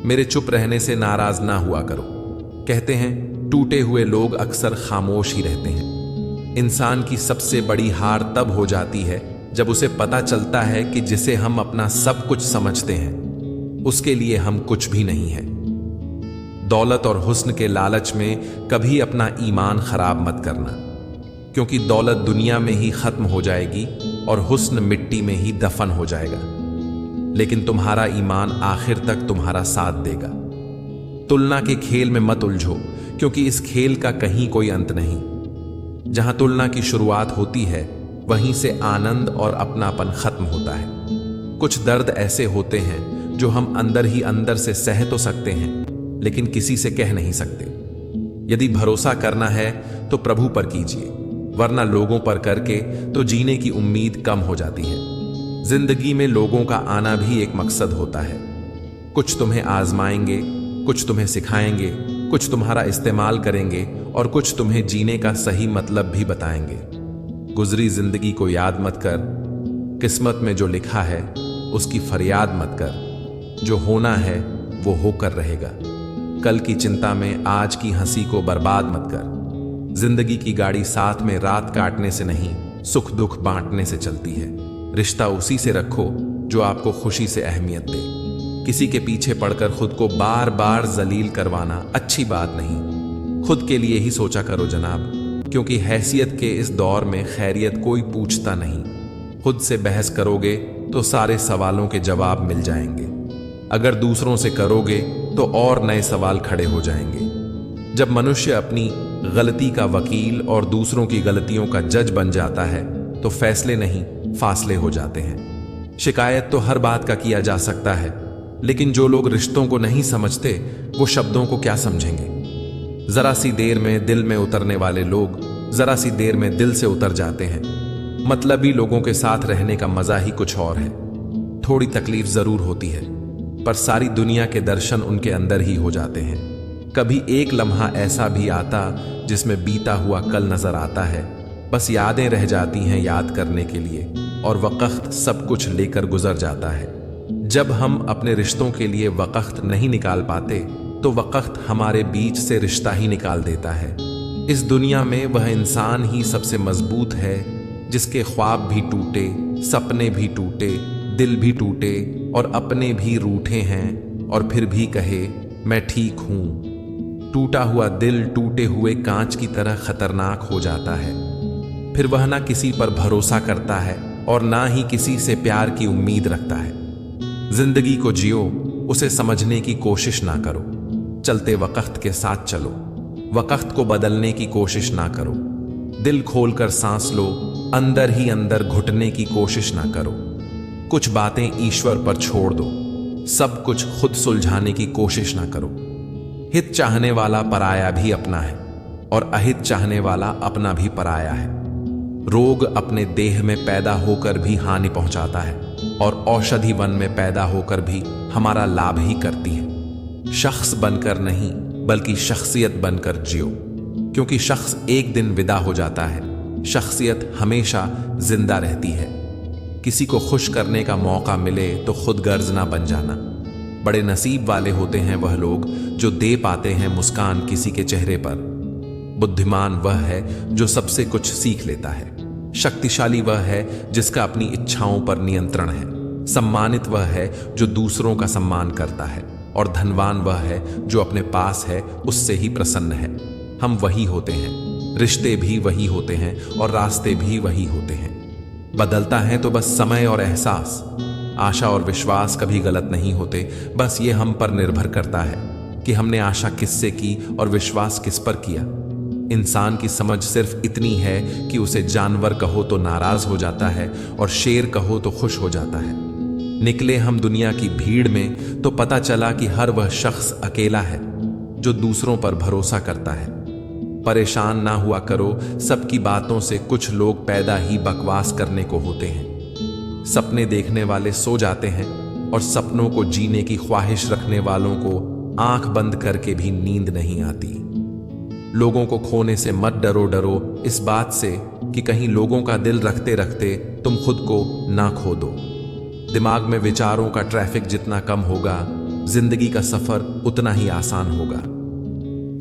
मेरे चुप रहने से नाराज ना हुआ करो। कहते हैं टूटे हुए लोग अक्सर खामोश ही रहते हैं। इंसान की सबसे बड़ी हार तब हो जाती है जब उसे पता चलता है कि जिसे हम अपना सब कुछ समझते हैं उसके लिए हम कुछ भी नहीं है। दौलत और हुस्न के लालच में कभी अपना ईमान खराब मत करना, क्योंकि दौलत दुनिया में ही खत्म हो जाएगी और हुस्न मिट्टी में ही दफन हो जाएगा, लेकिन तुम्हारा ईमान आखिर तक तुम्हारा साथ देगा। तुलना के खेल में मत उलझो, क्योंकि इस खेल का कहीं कोई अंत नहीं। जहां तुलना की शुरुआत होती है वहीं से आनंद और अपनापन खत्म होता है। कुछ दर्द ऐसे होते हैं जो हम अंदर ही अंदर से सह तो सकते हैं, लेकिन किसी से कह नहीं सकते। यदि भरोसा करना है तो प्रभु पर कीजिए, वरना लोगों पर करके तो जीने की उम्मीद कम हो जाती है। जिंदगी में लोगों का आना भी एक मकसद होता है। कुछ तुम्हें आजमाएंगे, कुछ तुम्हें सिखाएंगे, कुछ तुम्हारा इस्तेमाल करेंगे और कुछ तुम्हें जीने का सही मतलब भी बताएंगे। गुजरी जिंदगी को याद मत कर, किस्मत में जो लिखा है उसकी फरियाद मत कर। जो होना है वो होकर रहेगा। कल की चिंता में आज की हंसी को बर्बाद मत कर। जिंदगी की गाड़ी साथ में रात काटने से नहीं, सुख दुख बांटने से चलती है। रिश्ता उसी से रखो जो आपको खुशी से अहमियत दे। किसी के पीछे पड़कर खुद को बार बार जलील करवाना अच्छी बात नहीं। खुद के लिए ही सोचा करो जनाब, क्योंकि हैसियत के इस दौर में खैरियत कोई पूछता नहीं। खुद से बहस करोगे तो सारे सवालों के जवाब मिल जाएंगे। अगर दूसरों से करोगे तो और नए सवाल खड़े हो जाएंगे। जब मनुष्य अपनी गलती का वकील और दूसरों की गलतियों का जज बन जाता है तो फैसले नहीं, फासले हो जाते हैं। शिकायत तो हर बात का किया जा सकता है, लेकिन जो लोग रिश्तों को नहीं समझते वो शब्दों को क्या समझेंगे। जरा सी देर में दिल में उतरने वाले लोग जरा सी देर में दिल से उतर जाते हैं। मतलबी लोगों के साथ रहने का मजा ही कुछ और है। थोड़ी तकलीफ जरूर होती है, पर सारी दुनिया के दर्शन उनके अंदर ही हो जाते हैं। कभी एक लम्हा ऐसा भी आता जिसमें बीता हुआ कल नजर आता है, बस यादें रह जाती हैं याद करने के लिए, और वक़्त सब कुछ लेकर गुजर जाता है। जब हम अपने रिश्तों के लिए वक़्त नहीं निकाल पाते तो वक़्त हमारे बीच से रिश्ता ही निकाल देता है। इस दुनिया में वह इंसान ही सबसे मजबूत है जिसके ख्वाब भी टूटे, सपने भी टूटे, दिल भी टूटे और अपने भी रूठे हैं, और फिर भी कहे मैं ठीक हूं। टूटा हुआ दिल टूटे हुए कांच की तरह खतरनाक हो जाता है। फिर वह ना किसी पर भरोसा करता है और ना ही किसी से प्यार की उम्मीद रखता है। जिंदगी को जियो, उसे समझने की कोशिश ना करो। चलते वक़्त के साथ चलो, वक़्त को बदलने की कोशिश ना करो। दिल खोलकर सांस लो, अंदर ही अंदर घुटने की कोशिश ना करो। कुछ बातें ईश्वर पर छोड़ दो, सब कुछ खुद सुलझाने की कोशिश ना करो। हित चाहने वाला पराया भी अपना है और अहित चाहने वाला अपना भी पराया है। रोग अपने देह में पैदा होकर भी हानि पहुंचाता है और औषधि वन में पैदा होकर भी हमारा लाभ ही करती है। शख्स बनकर नहीं बल्कि शख्सियत बनकर जियो, क्योंकि शख्स एक दिन विदा हो जाता है, शख्सियत हमेशा जिंदा रहती है। किसी को खुश करने का मौका मिले तो खुद गर्ज ना बन जाना। बड़े नसीब वाले होते हैं वह लोग जो दे पाते हैं मुस्कान किसी के चेहरे पर। बुद्धिमान वह है जो सबसे कुछ सीख लेता है। शक्तिशाली वह है जिसका अपनी इच्छाओं पर नियंत्रण है। सम्मानित वह है जो दूसरों का सम्मान करता है, और धनवान वह है जो अपने पास है उससे ही प्रसन्न है। हम वही होते हैं, रिश्ते भी वही होते हैं और रास्ते भी वही होते हैं। बदलता है तो बस समय और एहसास। आशा और विश्वास कभी गलत नहीं होते, बस ये हम पर निर्भर करता है कि हमने आशा किससे की और विश्वास किस पर किया। इंसान की समझ सिर्फ इतनी है कि उसे जानवर कहो तो नाराज हो जाता है और शेर कहो तो खुश हो जाता है। निकले हम दुनिया की भीड़ में तो पता चला कि हर वह शख्स अकेला है जो दूसरों पर भरोसा करता है। परेशान ना हुआ करो सबकी बातों से, कुछ लोग पैदा ही बकवास करने को होते हैं। सपने देखने वाले सो जाते हैं और सपनों को जीने की ख्वाहिश रखने वालों को आंख बंद करके भी नींद नहीं आती। लोगों को खोने से मत डरो इस बात से कि कहीं लोगों का दिल रखते रखते तुम खुद को ना खो दो। दिमाग में विचारों का ट्रैफिक जितना कम होगा, जिंदगी का सफर उतना ही आसान होगा।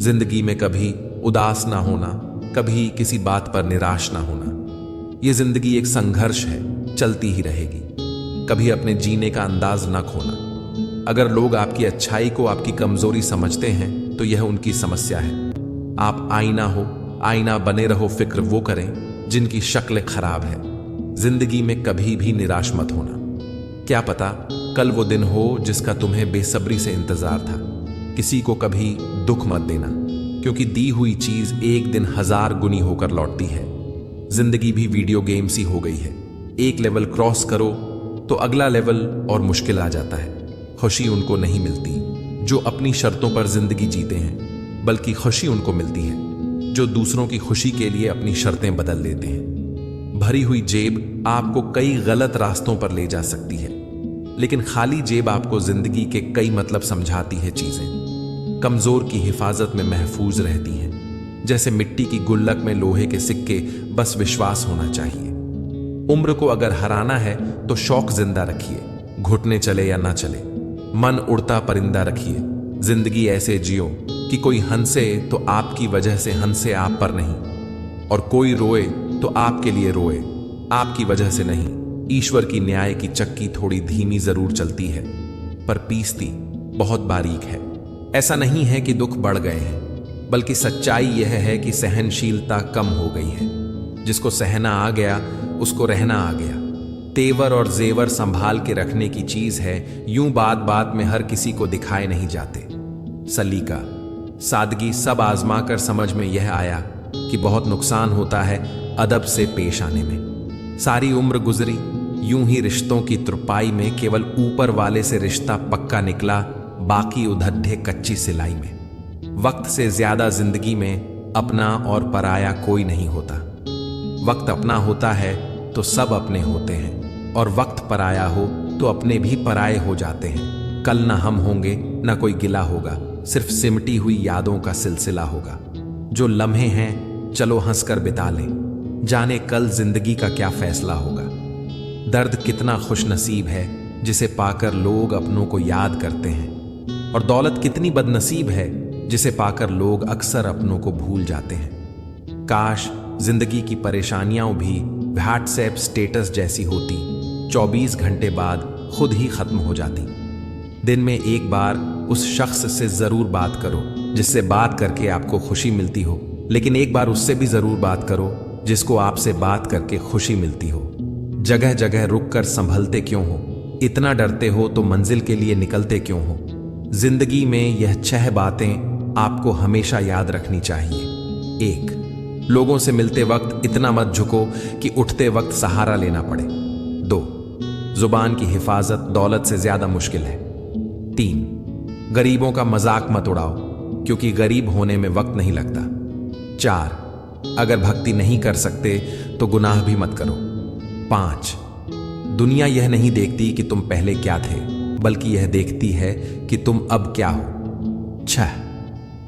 जिंदगी में कभी उदास ना होना, कभी किसी बात पर निराश ना होना। यह जिंदगी एक संघर्ष है, चलती ही रहेगी। कभी अपने जीने का अंदाज ना खोना। अगर लोग आपकी अच्छाई को आपकी कमजोरी समझते हैं तो यह उनकी समस्या है। आप आईना बने रहो, फिक्र वो करें जिनकी शक्ल खराब है। जिंदगी में कभी भी निराश मत होना। क्या पता कल वो दिन हो जिसका तुम्हें बेसब्री से इंतजार था। किसी को कभी दुख मत देना, क्योंकि दी हुई चीज एक दिन 1000 गुनी होकर लौटती है। जिंदगी भी वीडियो गेम सी हो गई है। एक लेवल क्रॉस करो तो अगला लेवल और मुश्किल आ जाता है। खुशी उनको नहीं मिलती जो अपनी शर्तों पर जिंदगी जीते हैं, बल्कि खुशी उनको मिलती है जो दूसरों की खुशी के लिए अपनी शर्तें बदल लेते हैं। भरी हुई जेब आपको कई गलत रास्तों पर ले जा सकती है, लेकिन खाली जेब आपको जिंदगी के कई मतलब समझाती है चीजें। कमजोर की हिफाजत में महफूज रहती हैं, जैसे मिट्टी की गुल्लक में लोहे के सिक्के। बस विश्वास होना चाहिए। उम्र को अगर हराना है तो शौक जिंदा रखिए, घुटने चले या ना चले। मन उड़ता परिंदा रखिए। जिंदगी ऐसे जियो कि कोई हंसे तो आपकी वजह से हंसे, आप पर नहीं। और कोई रोए तो आपके लिए रोए, आपकी वजह से नहीं। ईश्वर की न्याय की चक्की थोड़ी धीमी जरूर चलती है, पर पीसती बहुत बारीक है। ऐसा नहीं है कि दुख बढ़ गए हैं, बल्कि सच्चाई यह है कि सहनशीलता कम हो गई है। जिसको सहना आ गया उसको रहना आ गया। तेवर और जेवर संभाल के रखने की चीज है, यूं बात बात में हर किसी को दिखाए नहीं जाते। सलीका, सादगी सब आजमा कर समझ में यह आया कि बहुत नुकसान होता है अदब से पेश आने में। सारी उम्र गुजरी यूं ही रिश्तों की तुरपाई में, केवल ऊपर वाले से रिश्ता पक्का निकला, बाकी उधड्ढे कच्ची सिलाई में। वक्त से ज्यादा जिंदगी में अपना और पराया कोई नहीं होता। वक्त अपना होता है तो सब अपने होते हैं, और वक्त पराया हो तो अपने भी पराये हो जाते हैं। कल ना हम होंगे ना कोई गिला होगा, सिर्फ सिमटी हुई यादों का सिलसिला होगा। जो लम्हे हैं चलो हंसकर बिता लें, जाने कल जिंदगी का क्या फैसला होगा। दर्द कितना खुशनसीब है जिसे पाकर लोग अपनों को याद करते हैं, और दौलत कितनी बदनसीब है जिसे पाकर लोग अक्सर अपनों को भूल जाते हैं। काश जिंदगी की परेशानियां भी व्हाट्सएप स्टेटस जैसी होती, 24 घंटे बाद खुद ही खत्म हो जाती। दिन में एक बार उस शख्स से जरूर बात करो जिससे बात करके आपको खुशी मिलती हो, लेकिन एक बार उससे भी जरूर बात करो जिसको आपसे बात करके खुशी मिलती हो। जगह जगह रुक कर संभलते क्यों हो, इतना डरते हो तो मंजिल के लिए निकलते क्यों हो। जिंदगी में यह 6 बातें आपको हमेशा याद रखनी चाहिए। 1, लोगों से मिलते वक्त इतना मत झुको कि उठते वक्त सहारा लेना पड़े। 2, जुबान की हिफाजत दौलत से ज्यादा मुश्किल है। 3, गरीबों का मजाक मत उड़ाओ, क्योंकि गरीब होने में वक्त नहीं लगता। 4, अगर भक्ति नहीं कर सकते तो गुनाह भी मत करो। 5, दुनिया यह नहीं देखती कि तुम पहले क्या थे, बल्कि यह देखती है कि तुम अब क्या हो। 6,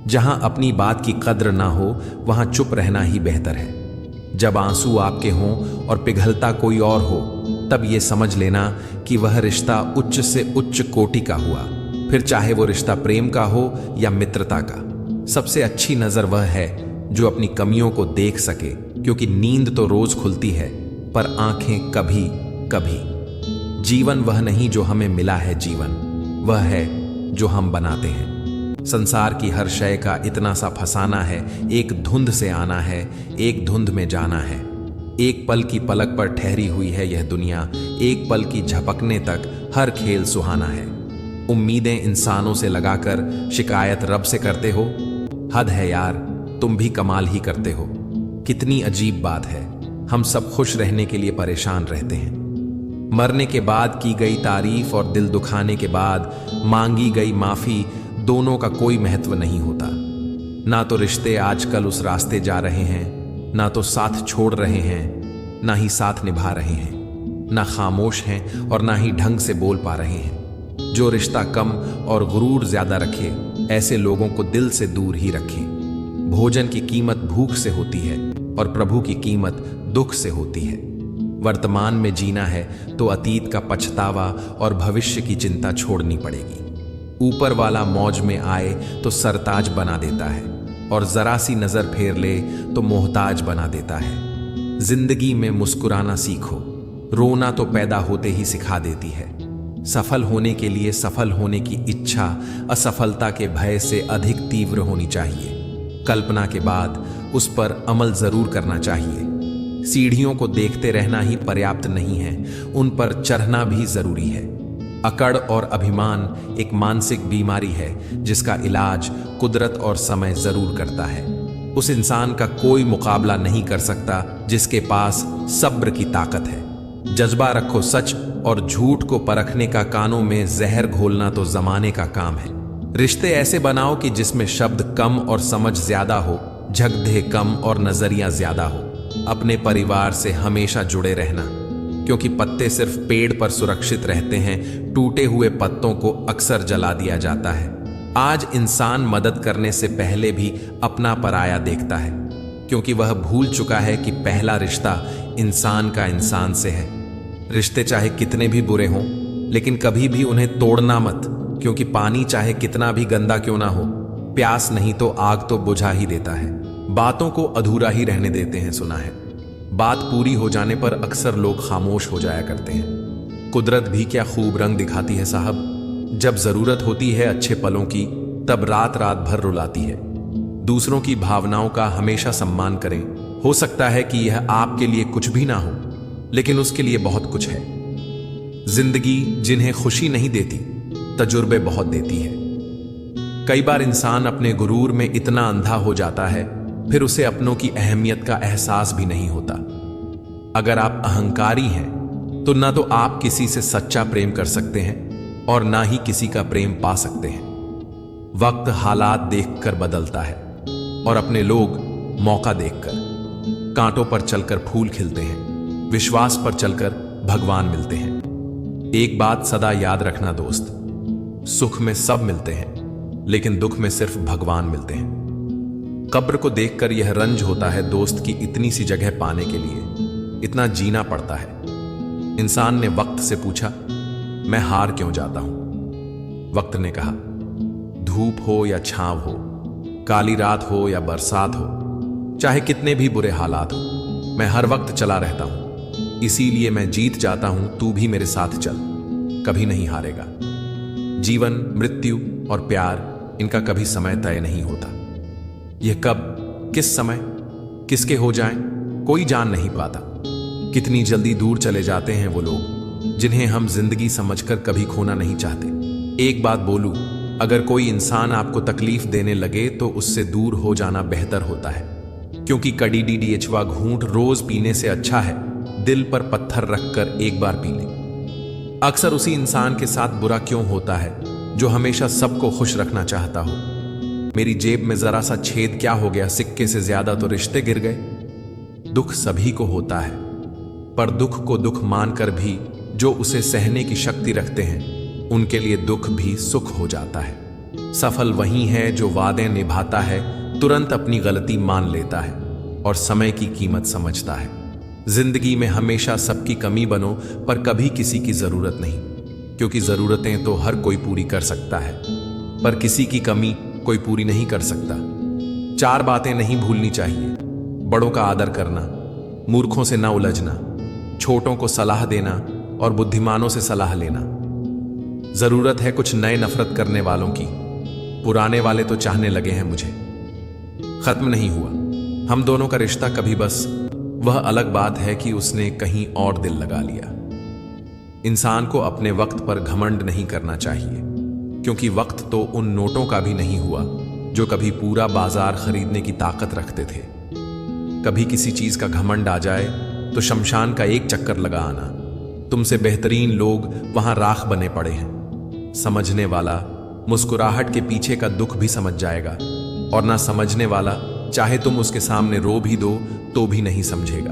जहां अपनी बात की कद्र ना हो वहां चुप रहना ही बेहतर है। जब आंसू आपके हों और पिघलता कोई और हो, तब यह समझ लेना कि वह रिश्ता उच्च से उच्च कोटि का हुआ, फिर चाहे वो रिश्ता प्रेम का हो या मित्रता का। सबसे अच्छी नजर वह है जो अपनी कमियों को देख सके, क्योंकि नींद तो रोज खुलती है पर आंखें कभी कभी। जीवन वह नहीं जो हमें मिला है, जीवन वह है जो हम बनाते हैं। संसार की हर शय का इतना सा फसाना है, एक धुंध से आना है, एक धुंध में जाना है। एक पल की पलक पर ठहरी हुई है यह दुनिया, एक पल की झपकने तक हर खेल सुहाना है। उम्मीदें इंसानों से लगाकर शिकायत रब से करते हो, हद है यार, तुम भी कमाल ही करते हो। कितनी अजीब बात है, हम सब खुश रहने के लिए परेशान रहते हैं। मरने के बाद की गई तारीफ और दिल दुखाने के बाद मांगी गई माफी, दोनों का कोई महत्व नहीं होता। ना तो रिश्ते आजकल उस रास्ते जा रहे हैं, ना तो साथ छोड़ रहे हैं, ना ही साथ निभा रहे हैं, ना खामोश हैं और ना ही ढंग से बोल पा रहे हैं। जो रिश्ता कम और गुरूर ज्यादा रखे, ऐसे लोगों को दिल से दूर ही रखें। भोजन की कीमत भूख से होती है और प्रभु की कीमत दुख से होती है। वर्तमान में जीना है तो अतीत का पछतावा और भविष्य की चिंता छोड़नी पड़ेगी। ऊपर वाला मौज में आए तो सरताज बना देता है और जरा सी नजर फेर ले तो मोहताज बना देता है। जिंदगी में मुस्कुराना सीखो, रोना तो पैदा होते ही सिखा देती है। सफल होने के लिए सफल होने की इच्छा असफलता के भय से अधिक तीव्र होनी चाहिए। कल्पना के बाद उस पर अमल जरूर करना चाहिए। सीढ़ियों को देखते रहना ही पर्याप्त नहीं है, उन पर चढ़ना भी जरूरी है। अकड़ और अभिमान एक मानसिक बीमारी है जिसका इलाज कुदरत और समय जरूर करता है। उस इंसान का कोई मुकाबला नहीं कर सकता जिसके पास सब्र की ताकत है। जज्बा रखो सच और झूठ को परखने का, कानों में जहर घोलना तो जमाने का काम है। रिश्ते ऐसे बनाओ कि जिसमें शब्द कम और समझ ज्यादा हो, झगड़े कम और नजरिया ज्यादा हो। अपने परिवार से हमेशा जुड़े रहना, क्योंकि पत्ते सिर्फ पेड़ पर सुरक्षित रहते हैं, टूटे हुए पत्तों को अक्सर जला दिया जाता है। आज इंसान मदद करने से पहले भी अपना पराया देखता है, क्योंकि वह भूल चुका है कि पहला रिश्ता इंसान का इंसान से है। रिश्ते चाहे कितने भी बुरे हों, लेकिन कभी भी उन्हें तोड़ना मत, क्योंकि पानी चाहे कितना भी गंदा क्यों ना हो, प्यास नहीं तो आग तो बुझा ही देता है। बातों को अधूरा ही रहने देते हैं, सुना है। बात पूरी हो जाने पर अक्सर लोग खामोश हो जाया करते हैं। कुदरत भी क्या खूब रंग दिखाती है साहब। जब जरूरत होती है अच्छे पलों की, तब रात रात भर रुलाती है। दूसरों की भावनाओं का हमेशा सम्मान करें। हो सकता है कि यह आपके लिए कुछ भी ना हो, लेकिन उसके लिए बहुत कुछ है। जिंदगी जिन्हें खुशी नहीं देती, तजुर्बे बहुत देती है। कई बार इंसान अपने गुरूर में इतना अंधा हो जाता है, फिर उसे अपनों की अहमियत का एहसास भी नहीं होता। अगर आप अहंकारी हैं, तो ना तो आप किसी से सच्चा प्रेम कर सकते हैं और ना ही किसी का प्रेम पा सकते हैं। वक्त हालात देखकर बदलता है और अपने लोग मौका देखकर। कांटों पर चलकर फूल खिलते हैं, विश्वास पर चलकर भगवान मिलते हैं। एक बात सदा याद रखना दोस्त, सुख में सब मिलते हैं, लेकिन दुख में सिर्फ भगवान मिलते हैं। कब्र को देखकर यह रंज होता है दोस्त की इतनी सी जगह पाने के लिए इतना जीना पड़ता है। इंसान ने वक्त से पूछा, मैं हार क्यों जाता हूं? वक्त ने कहा, धूप हो या छांव हो, काली रात हो या बरसात हो, चाहे कितने भी बुरे हालात हो, मैं हर वक्त चला रहता हूं। इसीलिए मैं जीत जाता हूं, तू भी मेरे साथ चल, कभी नहीं हारेगा। जीवन, मृत्यु और प्यार, इनका कभी समय तय नहीं होता। यह कब, किस समय, किसके हो जाएं, कोई जान नहीं पाता। कितनी जल्दी दूर चले जाते हैं वो लोग जिन्हें हम जिंदगी समझकर कभी खोना नहीं चाहते। एक बात बोलूं, अगर कोई इंसान आपको तकलीफ देने लगे तो उससे दूर हो जाना बेहतर होता है, क्योंकि कड़ी डीडीएचवा घूंट रोज पीने से अच्छा है दिल पर पत्थर रखकर एक बार पी ले। अक्सर उसी इंसान के साथ बुरा क्यों होता है जो हमेशा सबको खुश रखना चाहता हो। मेरी जेब में जरा सा छेद क्या हो गया, सिक्के से ज्यादा तो रिश्ते गिर गए। दुख सभी को होता है, पर दुख को दुख मानकर भी जो उसे सहने की शक्ति रखते हैं, उनके लिए दुख भी सुख हो जाता है। सफल वही है जो वादे निभाता है, तुरंत अपनी गलती मान लेता है और समय की कीमत समझता है। जिंदगी में हमेशा सबकी कमी बनो, पर कभी किसी की जरूरत नहीं, क्योंकि जरूरतें तो हर कोई पूरी कर सकता है, पर किसी की कमी कोई पूरी नहीं कर सकता। चार बातें नहीं भूलनी चाहिए: बड़ों का आदर करना, मूर्खों से ना उलझना, छोटों को सलाह देना और बुद्धिमानों से सलाह लेना। जरूरत है कुछ नए नफरत करने वालों की, पुराने वाले तो चाहने लगे हैं मुझे। खत्म नहीं हुआ हम दोनों का रिश्ता कभी, बस वह अलग बात है कि उसने कहीं और दिल लगा लिया। इंसान को अपने वक्त पर घमंड नहीं करना चाहिए, क्योंकि वक्त तो उन नोटों का भी नहीं हुआ जो कभी पूरा बाजार खरीदने की ताकत रखते थे। कभी किसी चीज का घमंड आ जाए तो शमशान का एक चक्कर लगा आना। तुमसे बेहतरीन लोग वहां राख बने पड़े हैं। समझने वाला मुस्कुराहट के पीछे का दुख भी समझ जाएगा, और ना समझने वाला चाहे तुम उसके सामने रो भी दो तो भी नहीं समझेगा।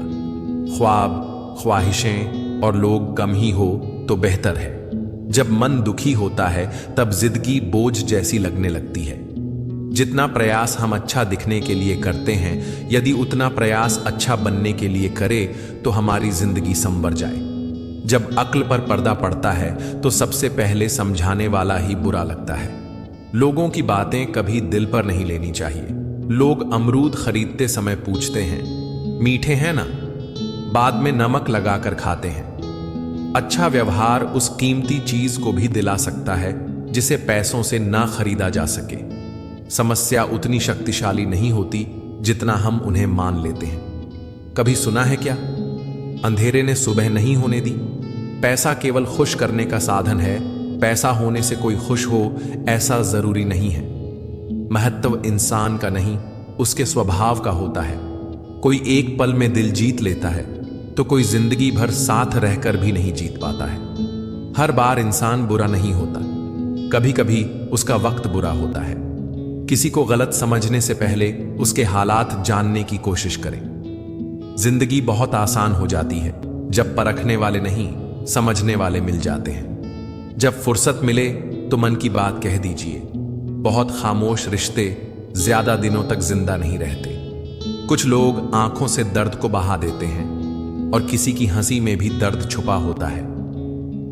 ख्वाब, ख्वाहिशें और लोग कम ही हो तो बेहतर है। जब मन दुखी होता है तब जिंदगी बोझ जैसी लगने लगती है। जितना प्रयास हम अच्छा दिखने के लिए करते हैं, यदि उतना प्रयास अच्छा बनने के लिए करें तो हमारी जिंदगी संवर जाए। जब अक्ल पर पर्दा पड़ता है तो सबसे पहले समझाने वाला ही बुरा लगता है। लोगों की बातें कभी दिल पर नहीं लेनी चाहिए। लोग अमरूद खरीदते समय पूछते हैं, मीठे हैं ना? बाद में नमक लगाकर खाते हैं। अच्छा व्यवहार उस कीमती चीज को भी दिला सकता है जिसे पैसों से ना खरीदा जा सके। समस्या उतनी शक्तिशाली नहीं होती जितना हम उन्हें मान लेते हैं। कभी सुना है क्या, अंधेरे ने सुबह नहीं होने दी? पैसा केवल खुश करने का साधन है, पैसा होने से कोई खुश हो ऐसा जरूरी नहीं है। महत्व इंसान का नहीं, उसके स्वभाव का होता है। कोई एक पल में दिल जीत लेता है तो कोई जिंदगी भर साथ रहकर भी नहीं जीत पाता है। हर बार इंसान बुरा नहीं होता, कभी कभी उसका वक्त बुरा होता है। किसी को गलत समझने से पहले उसके हालात जानने की कोशिश करें। जिंदगी बहुत आसान हो जाती है जब परखने वाले नहीं, समझने वाले मिल जाते हैं। जब फुर्सत मिले तो मन की बात कह दीजिए। बहुत खामोश रिश्ते ज्यादा दिनों तक जिंदा नहीं रहते। कुछ लोग आंखों से दर्द को बहा देते हैं और किसी की हंसी में भी दर्द छुपा होता है।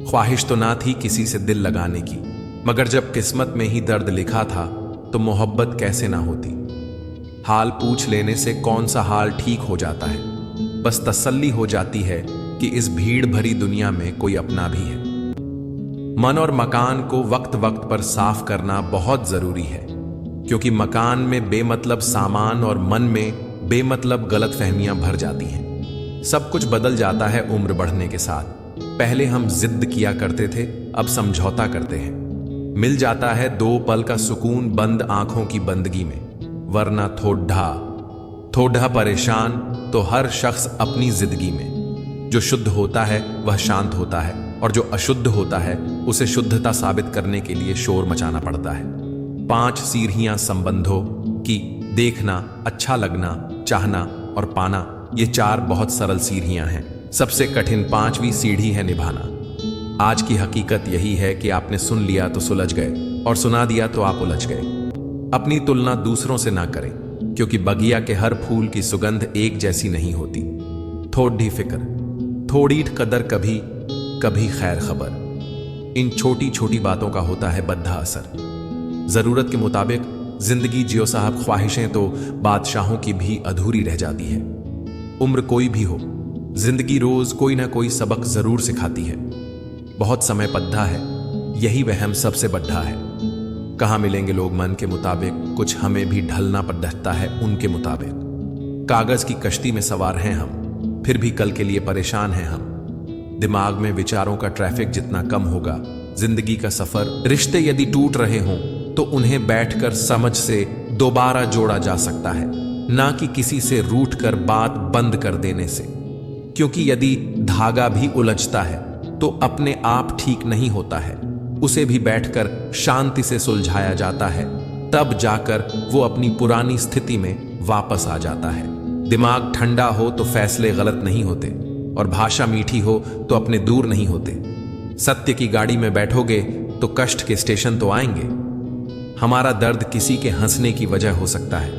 ख्वाहिश तो ना थी किसी से दिल लगाने की, मगर जब किस्मत में ही दर्द लिखा था तो मोहब्बत कैसे ना होती। हाल पूछ लेने से कौन सा हाल ठीक हो जाता है, बस तसल्ली हो जाती है कि इस भीड़ भरी दुनिया में कोई अपना भी है। मन और मकान को वक्त वक्त पर साफ करना बहुत जरूरी है, क्योंकि मकान में बेमतलब सामान और मन में बेमतलब गलतफहमियां भर जाती हैं। सब कुछ बदल जाता है उम्र बढ़ने के साथ। पहले हम जिद किया करते थे, अब समझौता करते हैं। मिल जाता है 2 पल का सुकून बंद आंखों की बंदगी में, वरना थोड़ा परेशान तो हर शख्स अपनी जिंदगी में। जो शुद्ध होता है वह शांत होता है, और जो अशुद्ध होता है उसे शुद्धता साबित करने के लिए शोर मचाना पड़ता है। 5 सीढ़ियां संबंधों की, देखना, अच्छा लगना, चाहना और पाना, ये 4 बहुत सरल सीढ़ियां हैं। सबसे कठिन 5वीं सीढ़ी है निभाना। आज की हकीकत यही है कि आपने सुन लिया तो सुलझ गए, और सुना दिया तो आप उलझ गए। अपनी तुलना दूसरों से ना करें, क्योंकि बगिया के हर फूल की सुगंध एक जैसी नहीं होती। थोड़ी फिक्र, थोड़ी कदर, कभी कभी खैर खबर, इन छोटी छोटी बातों का होता है बद्धा असर। जरूरत के मुताबिक जिंदगी जियो साहब, ख्वाहिशें तो बादशाहों की भी अधूरी रह जाती है। उम्र कोई भी हो, जिंदगी रोज कोई ना कोई सबक जरूर सिखाती है। बहुत समय पद्धा है, यही वहम सबसे बड्ढा है। कहाँ मिलेंगे लोग मन के मुताबिक, कुछ हमें भी ढलना पड़ता है उनके मुताबिक। कागज की कश्ती में सवार हैं हम, फिर भी कल के लिए परेशान हैं हम। दिमाग में विचारों का ट्रैफिक जितना कम होगा, जिंदगी का सफर। रिश्ते यदि टूट रहे हों तो उन्हें बैठकर समझ से दोबारा जोड़ा जा सकता है, ना कि किसी से रूठ कर बात बंद कर देने से। क्योंकि यदि धागा भी उलझता है तो अपने आप ठीक नहीं होता है, उसे भी बैठकर शांति से सुलझाया जाता है, तब जाकर वो अपनी पुरानी स्थिति में वापस आ जाता है। दिमाग ठंडा हो तो फैसले गलत नहीं होते, और भाषा मीठी हो तो अपने दूर नहीं होते। सत्य की गाड़ी में बैठोगे तो कष्ट के स्टेशन तो आएंगे। हमारा दर्द किसी के हंसने की वजह हो सकता है,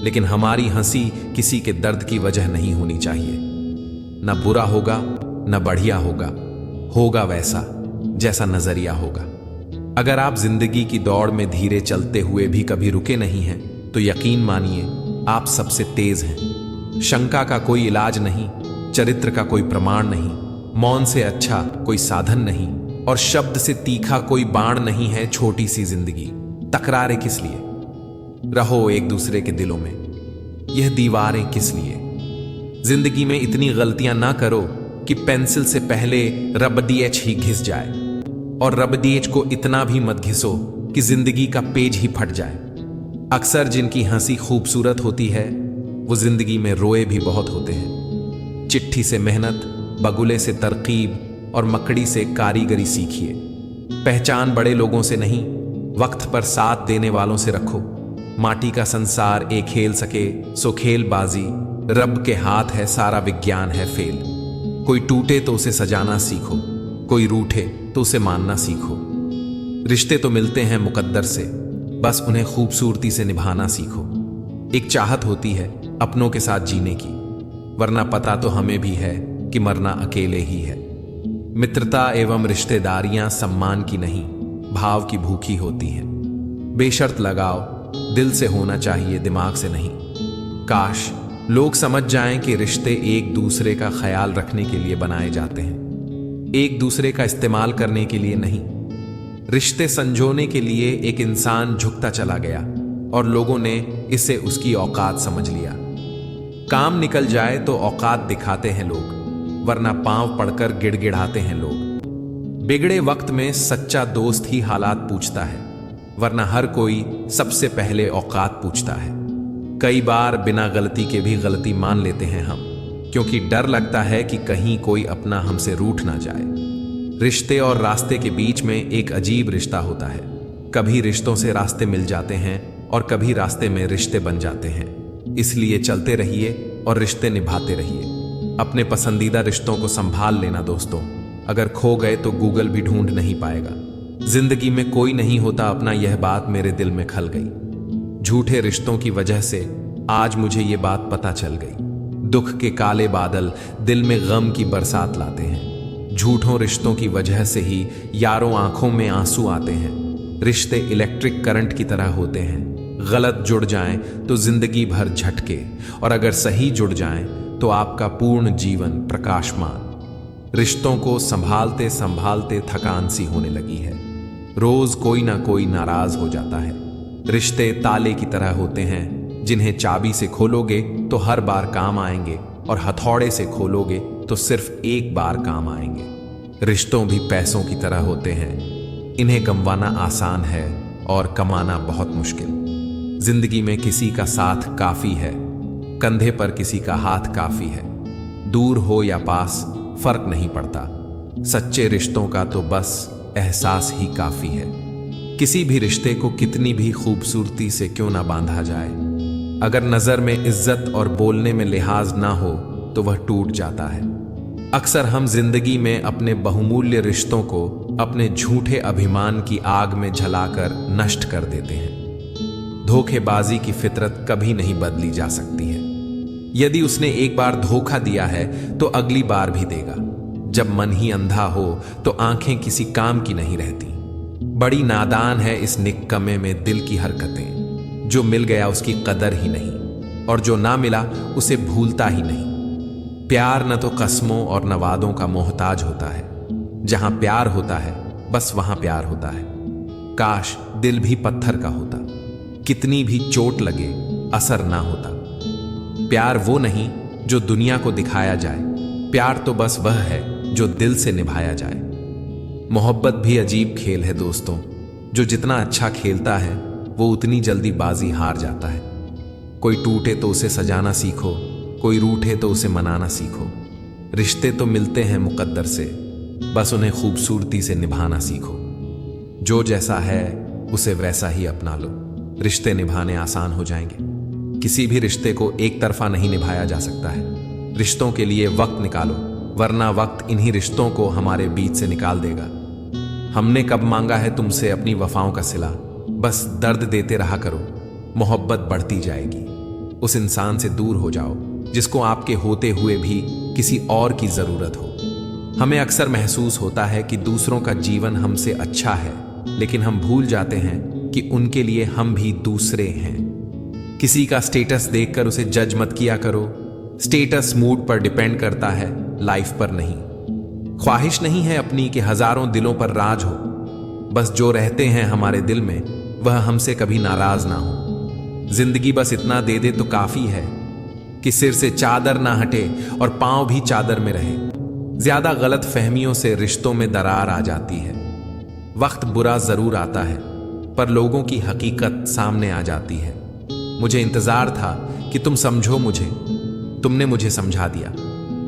लेकिन हमारी हंसी किसी के दर्द की वजह नहीं होनी चाहिए। न बुरा होगा न बढ़िया होगा, होगा वैसा जैसा नजरिया होगा। अगर आप जिंदगी की दौड़ में धीरे चलते हुए भी कभी रुके नहीं हैं, तो यकीन मानिए आप सबसे तेज हैं। शंका का कोई इलाज नहीं, चरित्र का कोई प्रमाण नहीं, मौन से अच्छा कोई साधन नहीं, और शब्द से तीखा कोई बाण नहीं है छोटी सी जिंदगी। तकरारें किस लिए? रहो एक दूसरे के दिलों में। यह दीवारें किस लिए? जिंदगी में इतनी गलतियां ना करो कि पेंसिल से पहले रबडीएच ही घिस जाए, और रबडीएच को इतना भी मत घिसो कि जिंदगी का पेज ही फट जाए। अक्सर जिनकी हंसी खूबसूरत होती है वो जिंदगी में रोए भी बहुत होते हैं। चिट्ठी से मेहनत, बगुले से तरकीब और मकड़ी से कारीगरी सीखिए। पहचान बड़े लोगों से नहीं, वक्त पर साथ देने वालों से रखो। माटी का संसार एक खेल सके सो खेलबाजी, रब के हाथ है सारा विज्ञान है फेल। कोई टूटे तो उसे सजाना सीखो, कोई रूठे तो उसे मानना सीखो। रिश्ते तो मिलते हैं मुकद्दर से, बस उन्हें खूबसूरती से निभाना सीखो। एक चाहत होती है अपनों के साथ जीने की, वरना पता तो हमें भी है कि मरना अकेले ही है। मित्रता एवं रिश्तेदारियां सम्मान की नहीं, भाव की भूखी होती हैं। बेशर्त लगाओ, दिल से होना चाहिए, दिमाग से नहीं। काश लोग समझ जाएं कि रिश्ते एक दूसरे का ख्याल रखने के लिए बनाए जाते हैं, एक दूसरे का इस्तेमाल करने के लिए नहीं। रिश्ते संजोने के लिए एक इंसान झुकता चला गया और लोगों ने इसे उसकी औकात समझ लिया। काम निकल जाए तो औकात दिखाते हैं लोग, वरना पांव पड़कर गिड़गिड़ाते हैं लोग। बिगड़े वक्त में सच्चा दोस्त ही हालात पूछता है, वरना हर कोई सबसे पहले औकात पूछता है। कई बार बिना गलती के भी गलती मान लेते हैं हम, क्योंकि डर लगता है कि कहीं कोई अपना हमसे रूठ ना जाए। रिश्ते और रास्ते के बीच में एक अजीब रिश्ता होता है। कभी रिश्तों से रास्ते मिल जाते हैं और कभी रास्ते में रिश्ते बन जाते हैं। इसलिए चलते रहिए और रिश्ते निभाते रहिए। अपने पसंदीदा रिश्तों को संभाल लेना दोस्तों, अगर खो गए तो गूगल भी ढूंढ नहीं पाएगा। जिंदगी में कोई नहीं होता अपना, यह बात मेरे दिल में खल गई। झूठे रिश्तों की वजह से आज मुझे ये बात पता चल गई। दुख के काले बादल दिल में गम की बरसात लाते हैं। झूठों रिश्तों की वजह से ही यारों आंखों में आंसू आते हैं। रिश्ते इलेक्ट्रिक करंट की तरह होते हैं। गलत जुड़ जाएं तो जिंदगी भर झटके, और अगर सही जुड़ जाएं तो आपका पूर्ण जीवन प्रकाशमान। रिश्तों को संभालते संभालते थकान सी होने लगी है। रोज कोई ना कोई नाराज हो जाता है। रिश्ते ताले की तरह होते हैं, जिन्हें चाबी से खोलोगे तो हर बार काम आएंगे और हथौड़े से खोलोगे तो सिर्फ एक बार काम आएंगे। रिश्तों भी पैसों की तरह होते हैं, इन्हें गंवाना आसान है और कमाना बहुत मुश्किल। जिंदगी में किसी का साथ काफी है, कंधे पर किसी का हाथ काफी है। दूर हो या पास फर्क नहीं पड़ता, सच्चे रिश्तों का तो बस एहसास ही काफी है। किसी भी रिश्ते को कितनी भी खूबसूरती से क्यों ना बांधा जाए, अगर नजर में इज्जत और बोलने में लिहाज ना हो तो वह टूट जाता है। अक्सर हम जिंदगी में अपने बहुमूल्य रिश्तों को अपने झूठे अभिमान की आग में जलाकर नष्ट कर देते हैं। धोखेबाजी की फितरत कभी नहीं बदली जा सकती है। यदि उसने एक बार धोखा दिया है तो अगली बार भी देगा। जब मन ही अंधा हो तो आंखें किसी काम की नहीं रहती। बड़ी नादान है इस निक्कमे में दिल की हरकतें। जो मिल गया उसकी कदर ही नहीं, और जो ना मिला उसे भूलता ही नहीं। प्यार न तो कस्मों और न वादों का मोहताज होता है। जहां प्यार होता है बस वहां प्यार होता है। काश दिल भी पत्थर का होता, कितनी भी चोट लगे असर ना होता। प्यार वो नहीं जो दुनिया को दिखाया जाए, प्यार तो बस वह है जो दिल से निभाया जाए। मोहब्बत भी अजीब खेल है दोस्तों, जो जितना अच्छा खेलता है वो उतनी जल्दी बाजी हार जाता है। कोई टूटे तो उसे सजाना सीखो, कोई रूठे तो उसे मनाना सीखो। रिश्ते तो मिलते हैं मुकद्दर से, बस उन्हें खूबसूरती से निभाना सीखो। जो जैसा है उसे वैसा ही अपना लो, रिश्ते निभाने आसान हो जाएंगे। किसी भी रिश्ते को एक तरफा नहीं निभाया जा सकता है। रिश्तों के लिए वक्त निकालो, वरना वक्त इन्हीं रिश्तों को हमारे बीच से निकाल देगा। हमने कब मांगा है तुमसे अपनी वफाओं का सिला, बस दर्द देते रहा करो, मोहब्बत बढ़ती जाएगी। उस इंसान से दूर हो जाओ जिसको आपके होते हुए भी किसी और की जरूरत हो। हमें अक्सर महसूस होता है कि दूसरों का जीवन हमसे अच्छा है, लेकिन हम भूल जाते हैं कि उनके लिए हम भी दूसरे हैं। किसी का स्टेटस देखकर उसे जज मत किया करो। स्टेटस मूड पर डिपेंड करता है, लाइफ पर नहीं। ख्वाहिश नहीं है अपनी कि हजारों दिलों पर राज हो, बस जो रहते हैं हमारे दिल में वह हमसे कभी नाराज ना हो। जिंदगी बस इतना दे दे तो काफी है कि सिर से चादर ना हटे और पांव भी चादर में रहे। ज्यादा गलत फहमियों से रिश्तों में दरार आ जाती है। वक्त बुरा जरूर आता है, पर लोगों की हकीकत सामने आ जाती है। मुझे इंतजार था कि तुम समझो मुझे, तुमने मुझे समझा दिया।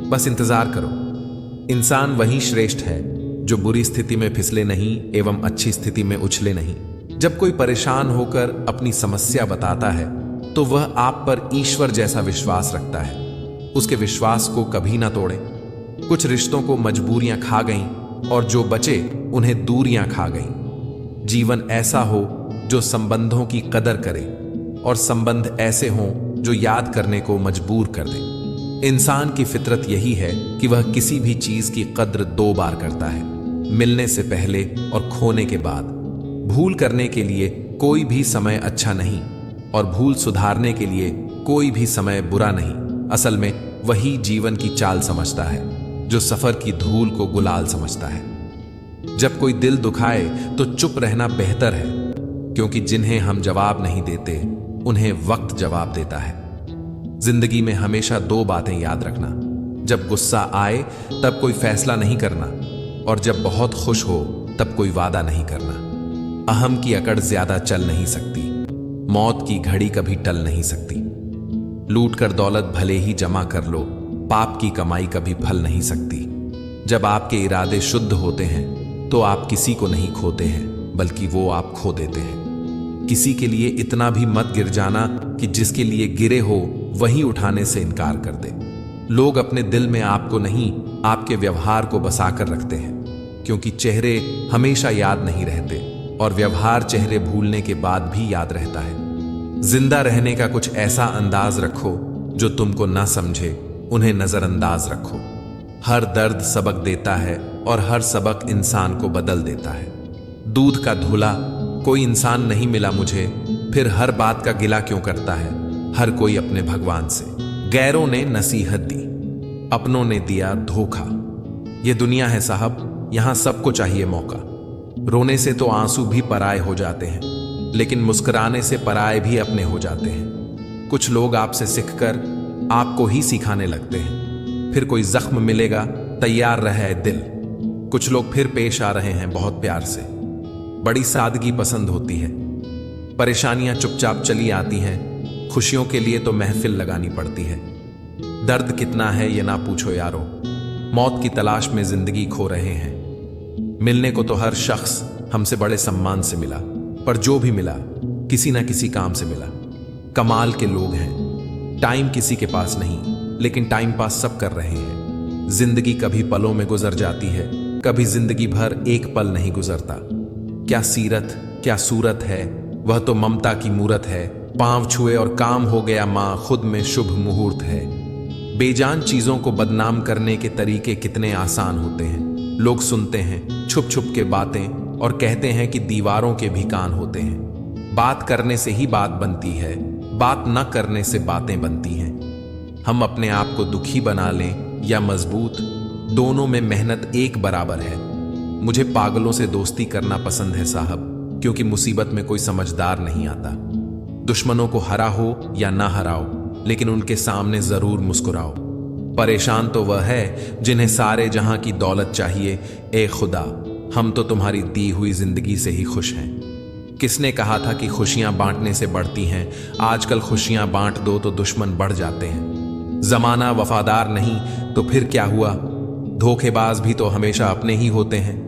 बस इंतजार करो। इंसान वही श्रेष्ठ है जो बुरी स्थिति में फिसले नहीं एवं अच्छी स्थिति में उछले नहीं। जब कोई परेशान होकर अपनी समस्या बताता है तो वह आप पर ईश्वर जैसा विश्वास रखता है। उसके विश्वास को कभी ना तोड़े। कुछ रिश्तों को मजबूरियां खा गईं और जो बचे उन्हें दूरियां खा गईं। जीवन ऐसा हो जो संबंधों की कदर करे और संबंध ऐसे हों जो याद करने को मजबूर कर दें। इंसान की फितरत यही है कि वह किसी भी चीज की कद्र दो बार करता है, मिलने से पहले और खोने के बाद। भूल करने के लिए कोई भी समय अच्छा नहीं और भूल सुधारने के लिए कोई भी समय बुरा नहीं। असल में वही जीवन की चाल समझता है जो सफर की धूल को गुलाल समझता है। जब कोई दिल दुखाए तो चुप रहना बेहतर है, क्योंकि जिन्हें हम जवाब नहीं देते उन्हें वक्त जवाब देता है। जिंदगी में हमेशा दो बातें याद रखना, जब गुस्सा आए तब कोई फैसला नहीं करना, और जब बहुत खुश हो तब कोई वादा नहीं करना। अहम की अकड़ ज्यादा चल नहीं सकती, मौत की घड़ी कभी टल नहीं सकती। लूट कर दौलत भले ही जमा कर लो, पाप की कमाई कभी फल नहीं सकती। जब आपके इरादे शुद्ध होते हैं तो आप किसी को नहीं खोते हैं, बल्कि वो आप खो देते हैं। किसी के लिए इतना भी मत गिर जाना कि जिसके लिए गिरे हो वही उठाने से इनकार कर दे। लोग अपने दिल में आपको नहीं, आपके व्यवहार को बसाकर रखते हैं, क्योंकि चेहरे हमेशा याद नहीं रहते और व्यवहार चेहरे भूलने के बाद भी याद रहता है। जिंदा रहने का कुछ ऐसा अंदाज रखो जो तुमको ना समझे उन्हें नजरअंदाज रखो। हर दर्द सबक देता है और हर सबक इंसान को बदल देता है। दूध का धुला, कोई इंसान नहीं मिला मुझे, फिर हर बात का गिला क्यों करता है हर कोई अपने भगवान से। गैरों ने नसीहत दी, अपनों ने दिया धोखा। ये दुनिया है साहब, यहां सबको चाहिए मौका। रोने से तो आंसू भी पराए हो जाते हैं, लेकिन मुस्कुराने से पराए भी अपने हो जाते हैं। कुछ लोग आपसे सीखकर आपको ही सिखाने लगते हैं, फिर कोई जख्म मिलेगा तैयार रहे दिल। कुछ लोग फिर पेश आ रहे हैं बहुत प्यार से। बड़ी सादगी पसंद होती है, परेशानियां चुपचाप चली आती हैं, खुशियों के लिए तो महफिल लगानी पड़ती है। दर्द कितना है ये ना पूछो यारो, मौत की तलाश में जिंदगी खो रहे हैं। मिलने को तो हर शख्स हमसे बड़े सम्मान से मिला, पर जो भी मिला किसी ना किसी काम से मिला। कमाल के लोग हैं, टाइम किसी के पास नहीं, लेकिन टाइम पास सब कर रहे हैं। जिंदगी कभी पलों में गुजर जाती है, कभी जिंदगी भर एक पल नहीं गुजरता। क्या सीरत क्या सूरत है, वह तो ममता की मूरत है। पांव छुए और काम हो गया मां, खुद में शुभ मुहूर्त है। बेजान चीजों को बदनाम करने के तरीके कितने आसान होते हैं। लोग सुनते हैं छुप छुप के बातें और कहते हैं कि दीवारों के भी कान होते हैं। बात करने से ही बात बनती है, बात न करने से बातें बनती हैं। हम अपने आप को दुखी बना लें या मजबूत, दोनों में मेहनत एक बराबर है। मुझे पागलों से दोस्ती करना पसंद है साहब, क्योंकि मुसीबत में कोई समझदार नहीं आता। दुश्मनों को हरा हो या ना हराओ, लेकिन उनके सामने जरूर मुस्कुराओ। परेशान तो वह है जिन्हें सारे जहां की दौलत चाहिए। ए खुदा, हम तो तुम्हारी दी हुई जिंदगी से ही खुश हैं। किसने कहा था कि खुशियां बांटने से बढ़ती हैं? आजकल खुशियां बांट दो तो दुश्मन बढ़ जाते हैं। जमाना वफादार नहीं तो फिर क्या हुआ? धोखेबाज भी तो हमेशा अपने ही होते हैं।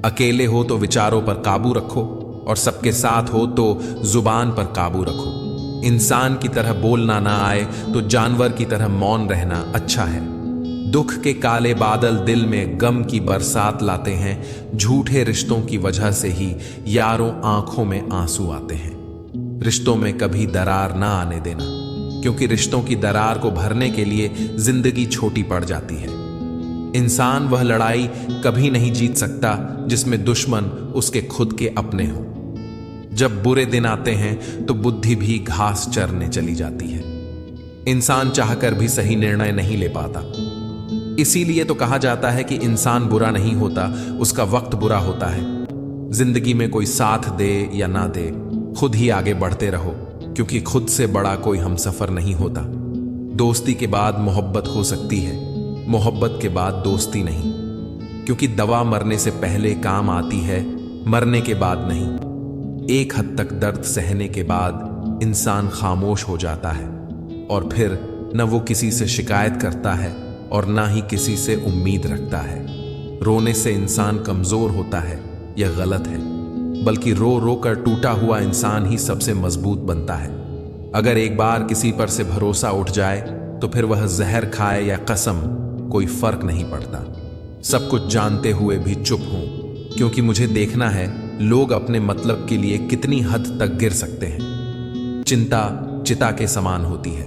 अकेले हो तो विचारों पर काबू रखो, और सबके साथ हो तो जुबान पर काबू रखो। इंसान की तरह बोलना ना आए तो जानवर की तरह मौन रहना अच्छा है। दुख के काले बादल दिल में गम की बरसात लाते हैं। झूठे रिश्तों की वजह से ही यारों आंखों में आंसू आते हैं। रिश्तों में कभी दरार ना आने देना, क्योंकि रिश्तों की दरार को भरने के लिए जिंदगी छोटी पड़ जाती है। इंसान वह लड़ाई कभी नहीं जीत सकता जिसमें दुश्मन उसके खुद के अपने हों। जब बुरे दिन आते हैं तो बुद्धि भी घास चरने चली जाती है। इंसान चाहकर भी सही निर्णय नहीं ले पाता। इसीलिए तो कहा जाता है कि इंसान बुरा नहीं होता, उसका वक्त बुरा होता है। जिंदगी में कोई साथ दे या ना दे, खुद ही आगे बढ़ते रहो, क्योंकि खुद से बड़ा कोई हमसफर नहीं होता। दोस्ती के बाद मोहब्बत हो सकती है, मोहब्बत के बाद दोस्ती नहीं, क्योंकि दवा मरने से पहले काम आती है, मरने के बाद नहीं। एक हद तक दर्द सहने के बाद इंसान खामोश हो जाता है, और फिर न वो किसी से शिकायत करता है और ना ही किसी से उम्मीद रखता है। रोने से इंसान कमजोर होता है, यह गलत है, बल्कि रो रो कर टूटा हुआ इंसान ही सबसे मजबूत बनता है। अगर एक बार किसी पर से भरोसा उठ जाए तो फिर वह जहर खाए या कसम, कोई फर्क नहीं पड़ता। सब कुछ जानते हुए भी चुप हूं, क्योंकि मुझे देखना है लोग अपने मतलब के लिए कितनी हद तक गिर सकते हैं। चिंता चिता के समान होती है।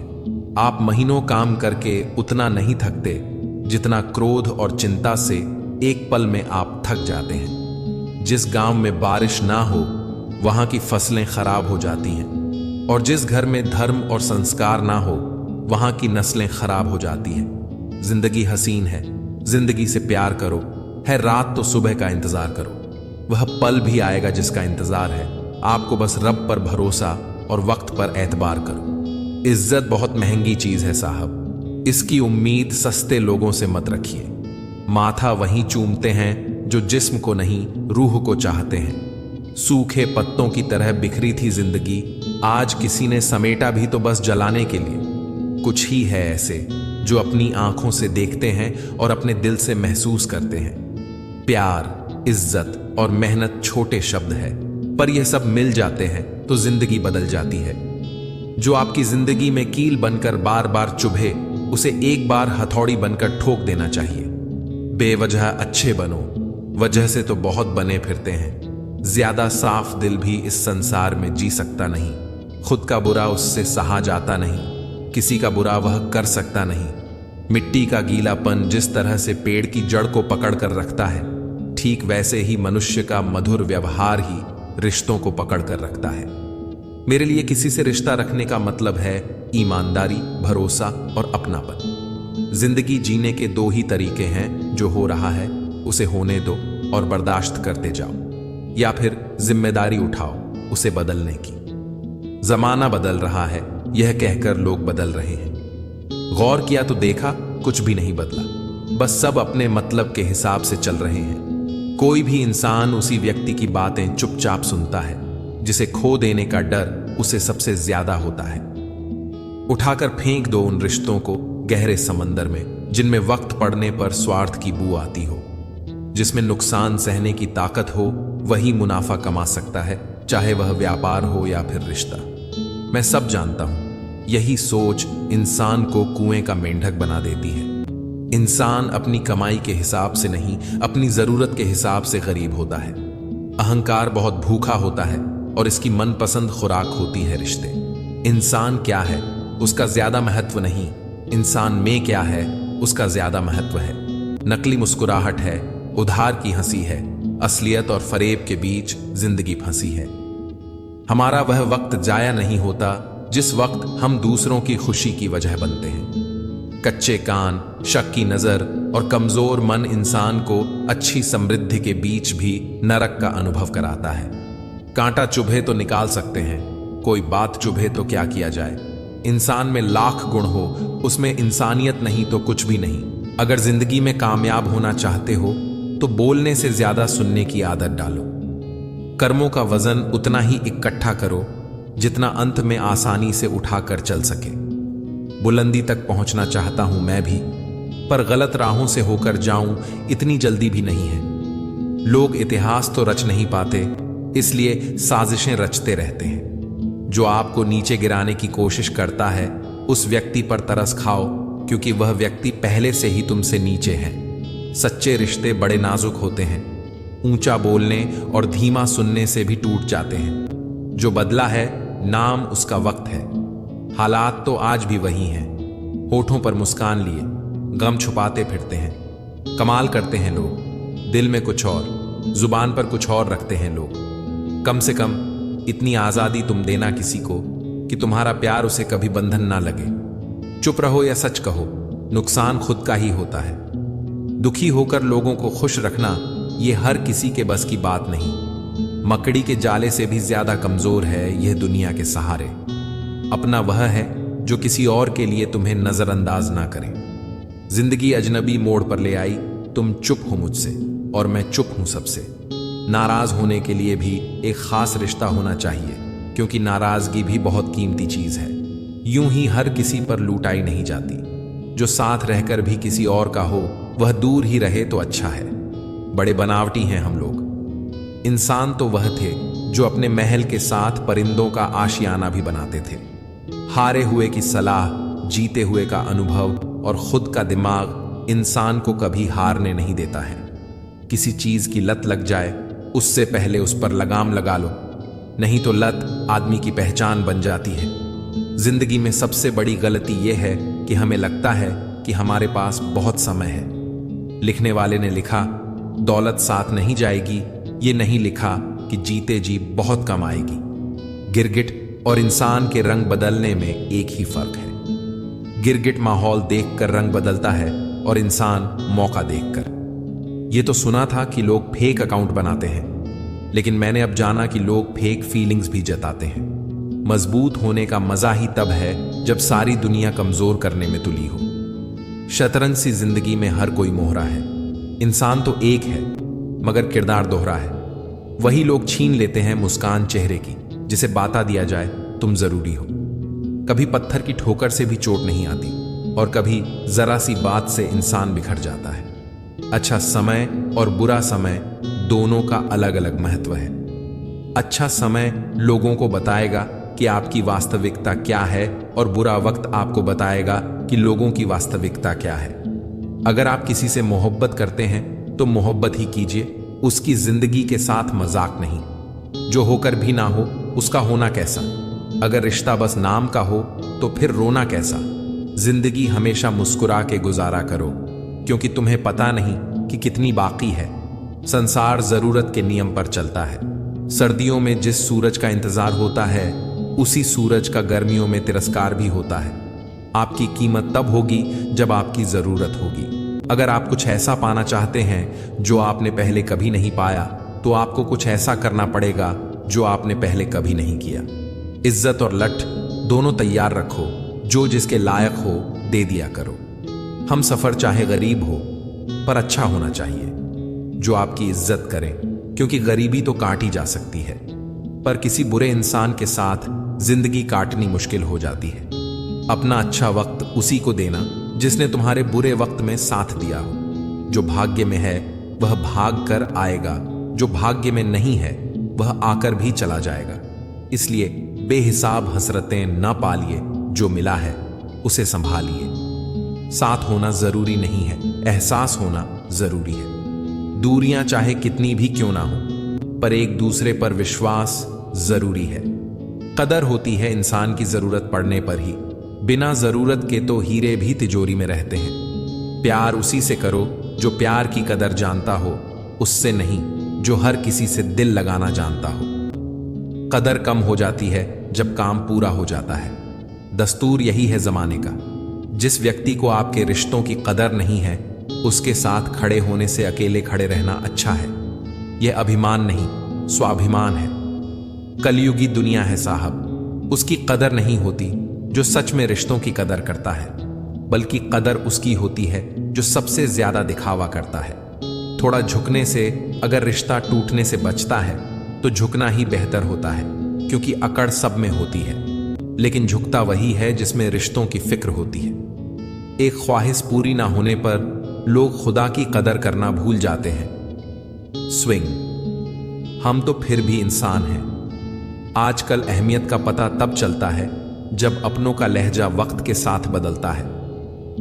आप महीनों काम करके उतना नहीं थकते जितना क्रोध और चिंता से एक पल में आप थक जाते हैं। जिस गांव में बारिश ना हो वहां की फसलें खराब हो जाती हैं। और जिस घर में धर्म और संस्कार ना हो, वहां की नस्लें खराब हो जाती हैं। जिंदगी हसीन है, जिंदगी से प्यार करो। है रात तो सुबह का इंतजार करो। वह पल भी आएगा जिसका इंतजार है। आपको बस रब पर भरोसा और वक्त पर एतबार करो। इज्जत बहुत महंगी चीज है साहब, इसकी उम्मीद सस्ते लोगों से मत रखिए। माथा वहीं चूमते हैं जो जिस्म को नहीं, रूह को चाहते हैं। सूखे पत्तों की तरह बिखरी थी जिंदगी, आज किसी ने समेटा भी तो बस जलाने के लिए। कुछ ही है ऐसे जो अपनी आंखों से देखते हैं और अपने दिल से महसूस करते हैं। प्यार, इज्जत और मेहनत छोटे शब्द है, पर यह सब मिल जाते हैं तो जिंदगी बदल जाती है। जो आपकी जिंदगी में कील बनकर बार बार चुभे, उसे एक बार हथौड़ी बनकर ठोक देना चाहिए। बेवजह अच्छे बनो, वजह से तो बहुत बने फिरते हैं। ज्यादा साफ दिल भी इस संसार में जी सकता नहीं। खुद का बुरा उससे सहा जाता नहीं, किसी का बुरा वह कर सकता नहीं। मिट्टी का गीलापन जिस तरह से पेड़ की जड़ को पकड़ कर रखता है, ठीक वैसे ही मनुष्य का मधुर व्यवहार ही रिश्तों को पकड़ कर रखता है। मेरे लिए किसी से रिश्ता रखने का मतलब है ईमानदारी, भरोसा और अपनापन। जिंदगी जीने के दो ही तरीके हैं, जो हो रहा है उसे होने दो और बर्दाश्त करते जाओ, या फिर जिम्मेदारी उठाओ उसे बदलने की। जमाना बदल रहा है, यह कहकर लोग बदल रहे हैं। गौर किया तो देखा कुछ भी नहीं बदला, बस सब अपने मतलब के हिसाब से चल रहे हैं। कोई भी इंसान उसी व्यक्ति की बातें चुपचाप सुनता है जिसे खो देने का डर उसे सबसे ज्यादा होता है। उठाकर फेंक दो उन रिश्तों को गहरे समंदर में, जिनमें वक्त पड़ने पर स्वार्थ की बू आती हो। जिसमें नुकसान सहने की ताकत हो वही मुनाफा कमा सकता है, चाहे वह व्यापार हो या फिर रिश्ता। मैं सब जानता हूं, यही सोच इंसान को कुएं का मेंढक बना देती है। इंसान अपनी कमाई के हिसाब से नहीं, अपनी जरूरत के हिसाब से गरीब होता है। अहंकार बहुत भूखा होता है और इसकी मनपसंद खुराक होती है रिश्ते। इंसान क्या है उसका ज्यादा महत्व नहीं, इंसान में क्या है उसका ज्यादा महत्व है। नकली मुस्कुराहट है, उधार की हंसी है, असलियत और फरेब के बीच जिंदगी फंसी है। हमारा वह वक्त जाया नहीं होता जिस वक्त हम दूसरों की खुशी की वजह बनते हैं। कच्चे कान, शक की नजर और कमजोर मन इंसान को अच्छी समृद्धि के बीच भी नरक का अनुभव कराता है। कांटा चुभे तो निकाल सकते हैं, कोई बात चुभे तो क्या किया जाए। इंसान में लाख गुण हो, उसमें इंसानियत नहीं तो कुछ भी नहीं। अगर जिंदगी में कामयाब होना चाहते हो तो बोलने से ज्यादा सुनने की आदत डालो। कर्मों का वजन उतना ही इकट्ठा करो जितना अंत में आसानी से उठाकर चल सके। बुलंदी तक पहुंचना चाहता हूं मैं भी, पर गलत राहों से होकर जाऊं इतनी जल्दी भी नहीं है। लोग इतिहास तो रच नहीं पाते, इसलिए साजिशें रचते रहते हैं। जो आपको नीचे गिराने की कोशिश करता है उस व्यक्ति पर तरस खाओ, क्योंकि वह व्यक्ति पहले से ही तुमसे नीचे है। सच्चे रिश्ते बड़े नाजुक होते हैं, ऊंचा बोलने और धीमा सुनने से भी टूट जाते हैं। जो बदला है नाम उसका वक्त है, हालात तो आज भी वही हैं। होठों पर मुस्कान लिए गम छुपाते फिरते हैं। कमाल करते हैं लोग, दिल में कुछ और, जुबान पर कुछ और रखते हैं लोग। कम से कम इतनी आजादी तुम देना किसी को कि तुम्हारा प्यार उसे कभी बंधन ना लगे। चुप रहो या सच कहो, नुकसान खुद का ही होता है। दुखी होकर लोगों को खुश रखना ये हर किसी के बस की बात नहीं। मकड़ी के जाले से भी ज्यादा कमजोर है यह दुनिया के सहारे। अपना वह है जो किसी और के लिए तुम्हें नजरअंदाज ना करे। जिंदगी अजनबी मोड़ पर ले आई, तुम चुप हो मुझसे और मैं चुप हूं सबसे। नाराज होने के लिए भी एक खास रिश्ता होना चाहिए, क्योंकि नाराजगी भी बहुत कीमती चीज है। यूं ही हर किसी पर लूटाई नहीं जाती। जो साथ रहकर भी किसी और का हो वह दूर ही रहे तो अच्छा है। बड़े बनावटी हैं हम लोग। इंसान तो वह थे जो अपने महल के साथ परिंदों का आशियाना भी बनाते थे। हारे हुए की सलाह, जीते हुए का अनुभव और खुद का दिमाग इंसान को कभी हारने नहीं देता है। किसी चीज की लत लग जाए उससे पहले उस पर लगाम लगा लो, नहीं तो लत आदमी की पहचान बन जाती है। जिंदगी में सबसे बड़ी गलती यह है कि हमें लगता है कि हमारे पास बहुत समय है। लिखने वाले ने लिखा, दौलत साथ नहीं जाएगी, ये नहीं लिखा कि जीते जी बहुत कम आएगी। गिरगिट और इंसान के रंग बदलने में एक ही फर्क है। गिरगिट माहौल देखकर रंग बदलता है और इंसान मौका देखकर। ये तो सुना था कि लोग फेक अकाउंट बनाते हैं, लेकिन मैंने अब जाना कि लोग फेक फीलिंग्स भी जताते हैं। मजबूत होने का मजा ही तब है जब सारी दुनिया कमजोर करने में तुली हो। शतरंज सी जिंदगी में हर कोई मोहरा है। इंसान तो एक है मगर किरदार दोहरा है। वही लोग छीन लेते हैं मुस्कान चेहरे की, जिसे बाता दिया जाए तुम जरूरी हो। कभी पत्थर की ठोकर से भी चोट नहीं आती और कभी जरा सी बात से इंसान बिखर जाता है। अच्छा समय और बुरा समय दोनों का अलग अलग महत्व है। अच्छा समय लोगों को बताएगा कि आपकी वास्तविकता क्या है और बुरा वक्त आपको बताएगा कि लोगों की वास्तविकता क्या है। अगर आप किसी से मोहब्बत करते हैं तो मोहब्बत ही कीजिए, उसकी जिंदगी के साथ मजाक नहीं। जो होकर भी ना हो उसका होना कैसा। अगर रिश्ता बस नाम का हो तो फिर रोना कैसा। जिंदगी हमेशा मुस्कुरा के गुजारा करो, क्योंकि तुम्हें पता नहीं कि कितनी बाकी है। संसार जरूरत के नियम पर चलता है। सर्दियों में जिस सूरज का इंतजार होता है उसी सूरज का गर्मियों में तिरस्कार भी होता है। आपकी कीमत तब होगी जब आपकी जरूरत होगी। अगर आप कुछ ऐसा पाना चाहते हैं जो आपने पहले कभी नहीं पाया, तो आपको कुछ ऐसा करना पड़ेगा जो आपने पहले कभी नहीं किया। इज्जत और लठ दोनों तैयार रखो, जो जिसके लायक हो दे दिया करो। हम सफर चाहे गरीब हो पर अच्छा होना चाहिए, जो आपकी इज्जत करे, क्योंकि गरीबी तो काटी जा सकती है पर किसी बुरे इंसान के साथ जिंदगी काटनी मुश्किल हो जाती है। अपना अच्छा वक्त उसी को देना जिसने तुम्हारे बुरे वक्त में साथ दिया हो। जो भाग्य में है वह भाग कर आएगा, जो भाग्य में नहीं है वह आकर भी चला जाएगा। इसलिए बेहिसाब हसरतें न पालिए, जो मिला है उसे संभालिए। साथ होना जरूरी नहीं है, एहसास होना जरूरी है। दूरियां चाहे कितनी भी क्यों ना हो, पर एक दूसरे पर विश्वास जरूरी है। कदर होती है इंसान की जरूरत पड़ने पर ही। बिना जरूरत के तो हीरे भी तिजोरी में रहते हैं। प्यार उसी से करो जो प्यार की कदर जानता हो, उससे नहीं जो हर किसी से दिल लगाना जानता हो। कदर कम हो जाती है जब काम पूरा हो जाता है। दस्तूर यही है जमाने का। जिस व्यक्ति को आपके रिश्तों की कदर नहीं है, उसके साथ खड़े होने से अकेले खड़े रहना अच्छा है। यह अभिमान नहीं, स्वाभिमान है। कलयुगी दुनिया है साहब, उसकी कदर नहीं होती जो सच में रिश्तों की कदर करता है, बल्कि कदर उसकी होती है जो सबसे ज्यादा दिखावा करता है। थोड़ा झुकने से अगर रिश्ता टूटने से बचता है तो झुकना ही बेहतर होता है, क्योंकि अकड़ सब में होती है, लेकिन झुकता वही है जिसमें रिश्तों की फिक्र होती है। एक ख्वाहिश पूरी ना होने पर लोग खुदा की कदर करना भूल जाते हैं। स्विंग, हम तो फिर भी इंसान हैं। आजकल अहमियत का पता तब चलता है जब अपनों का लहजा वक्त के साथ बदलता है।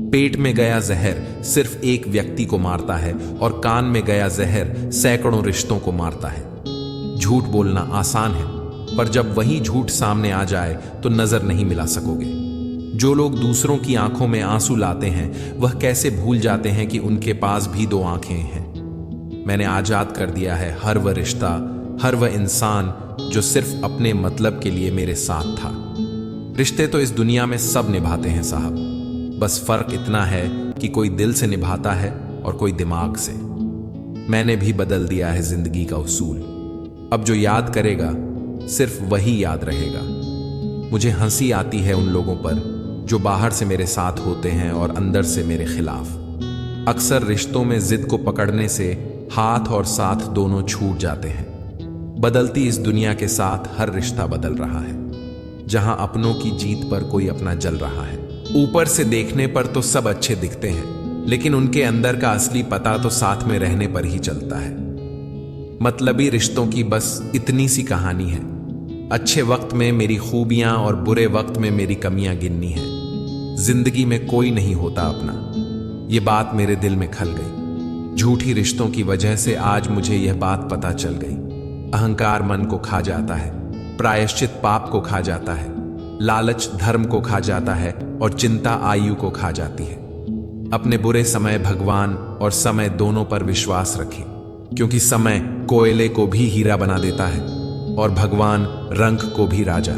पेट में गया जहर सिर्फ एक व्यक्ति को मारता है और कान में गया जहर सैकड़ों रिश्तों को मारता है। झूठ बोलना आसान है, पर जब वही झूठ सामने आ जाए तो नजर नहीं मिला सकोगे। जो लोग दूसरों की आंखों में आंसू लाते हैं, वह कैसे भूल जाते हैं कि उनके पास भी दो आंखें हैं। मैंने आजाद कर दिया है हर वह रिश्ता, हर वह इंसान जो सिर्फ अपने मतलब के लिए मेरे साथ था। रिश्ते तो इस दुनिया में सब निभाते हैं साहब, बस फर्क इतना है कि कोई दिल से निभाता है और कोई दिमाग से। मैंने भी बदल दिया है जिंदगी का उसूल। अब जो याद करेगा सिर्फ वही याद रहेगा। मुझे हंसी आती है उन लोगों पर जो बाहर से मेरे साथ होते हैं और अंदर से मेरे खिलाफ। अक्सर रिश्तों में जिद को पकड़ने से हाथ और साथ दोनों छूट जाते हैं। बदलती इस दुनिया के साथ हर रिश्ता बदल रहा है, जहां अपनों की जीत पर कोई अपना जल रहा है। ऊपर से देखने पर तो सब अच्छे दिखते हैं, लेकिन उनके अंदर का असली पता तो साथ में रहने पर ही चलता है। मतलबी रिश्तों की बस इतनी सी कहानी है। अच्छे वक्त में मेरी खूबियां और बुरे वक्त में मेरी कमियां गिननी है। जिंदगी में कोई नहीं होता अपना, ये बात मेरे दिल में खल गई। झूठी रिश्तों की वजह से आज मुझे यह बात पता चल गई। अहंकार मन को खा जाता है, प्रायश्चित पाप को खा जाता है, लालच धर्म को खा जाता है और चिंता आयु को खा जाती है। अपने बुरे समय भगवान और समय दोनों पर विश्वास रखें, क्योंकि समय कोयले को भी हीरा बना देता है और भगवान रंग को भी राजा।